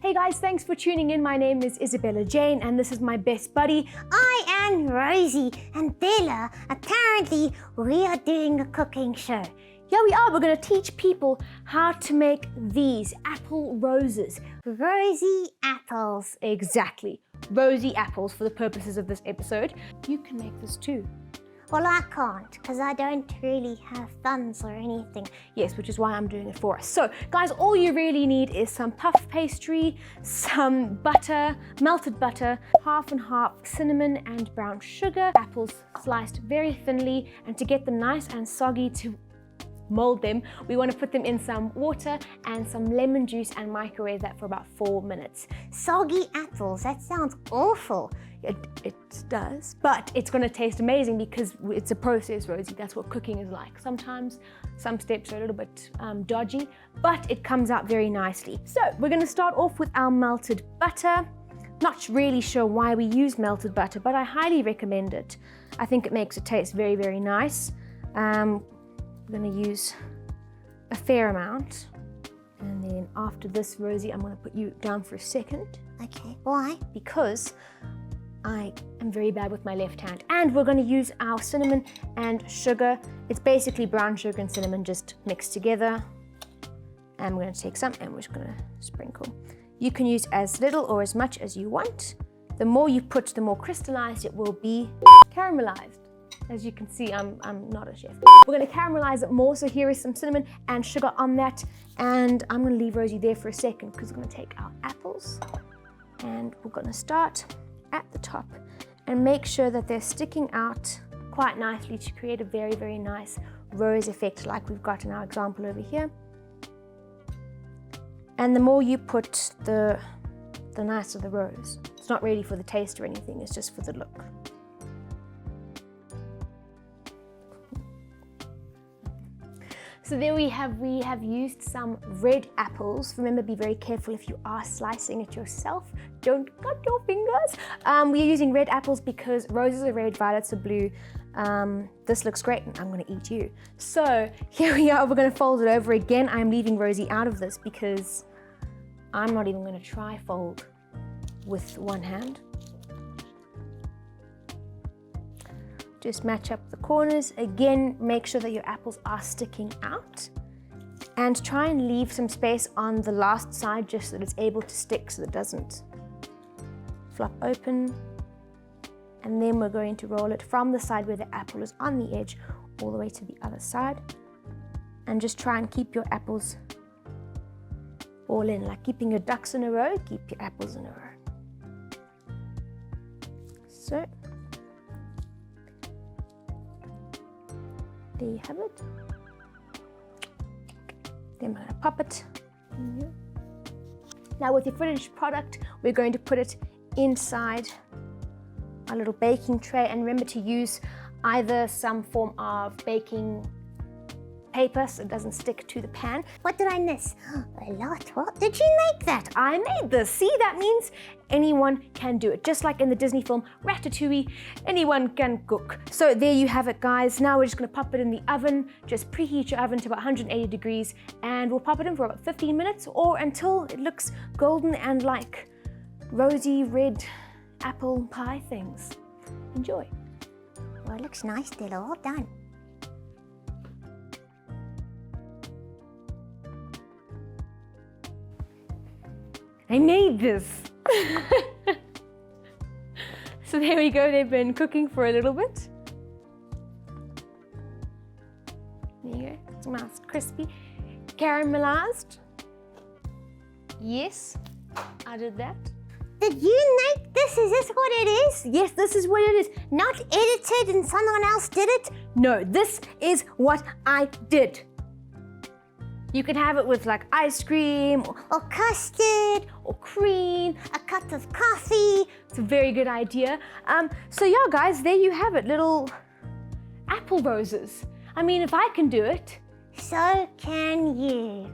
Hey guys, thanks for tuning in. My name is Isabella Jane and this is my best buddy. I am Rosie, and Bella, apparently we are doing a cooking show. Yeah, we are. We're going to teach people how to make these apple roses. Rosie apples. Exactly. Rosy apples for the purposes of this episode. You can make this too. Well, I can't, because I don't really have thumbs or anything. Yes, which is why I'm doing it for us. So, guys, all you really need is some puff pastry, some butter, melted butter, half and half cinnamon and brown sugar, apples sliced very thinly, and to get them nice and soggy to mold them, we want to put them in some water and some lemon juice and microwave that for about 4 minutes. Soggy apples, that sounds awful. It does, but it's going to taste amazing because it's a process, Rosie. That's what cooking is like. Sometimes some steps are a little bit dodgy, but it comes out very nicely. So we're going to start off with our melted butter. Not really sure why we use melted butter, but I highly recommend it. I think it makes it taste very, very nice. I'm going to use a fair amount. And then after this, Rosie, I'm going to put you down for a second. Okay, why? Because I am very bad with my left hand. And we're going to use our cinnamon and sugar. It's basically brown sugar and cinnamon just mixed together. And we're going to take some and we're just going to sprinkle. You can use as little or as much as you want. The more you put, the more crystallized it will be. Caramelized. As you can see, I'm not a chef. We're going to caramelize it more, so here is some cinnamon and sugar on that. And I'm going to leave Rosie there for a second because we're going to take our apples and we're going to start at the top and make sure that they're sticking out quite nicely to create a very, very nice rose effect like we've got in our example over here. And the more you put, the nicer the rose. It's not really for the taste or anything, it's just for the look. So there we have used some red apples. Remember, be very careful if you are slicing it yourself. Don't cut your fingers. We're using red apples because roses are red, violets are blue. This looks great and I'm gonna eat you. So here we are, we're gonna fold it over again. I'm leaving Rosie out of this because I'm not even gonna try fold with one hand. Just match up the corners. Again, make sure that your apples are sticking out and try and leave some space on the last side just so that it's able to stick so that it doesn't flop open. And then we're going to roll it from the side where the apple is on the edge all the way to the other side. And just try and keep your apples all in, like keeping your ducks in a row, keep your apples in a row. So. There you have it. Then we're going to pop it in here. Now with your finished product, we're going to put it inside our little baking tray. And remember to use either some form of baking paper so it doesn't stick to the pan. What did I miss? A lot. What? Did you make that? I made this. See, that means anyone can do it. Just like in the Disney film Ratatouille, anyone can cook. So there you have it, guys. Now we're just going to pop it in the oven. Just preheat your oven to about 180 degrees and we'll pop it in for about 15 minutes or until it looks golden and like rosy red apple pie things. Enjoy. Well, it looks nice, Bella. All done. I made this. So there we go, they've been cooking for a little bit. There you go, it's nice, crispy, caramelized. Yes, I did that. Did you make this? Is this what it is? Yes, this is what it is. Not edited and someone else did it? No, this is what I did. You can have it with like ice cream or custard or cream, a cup of coffee. It's a very good idea. So yeah, guys, there you have it, little apple roses. I mean, if I can do it, so can you.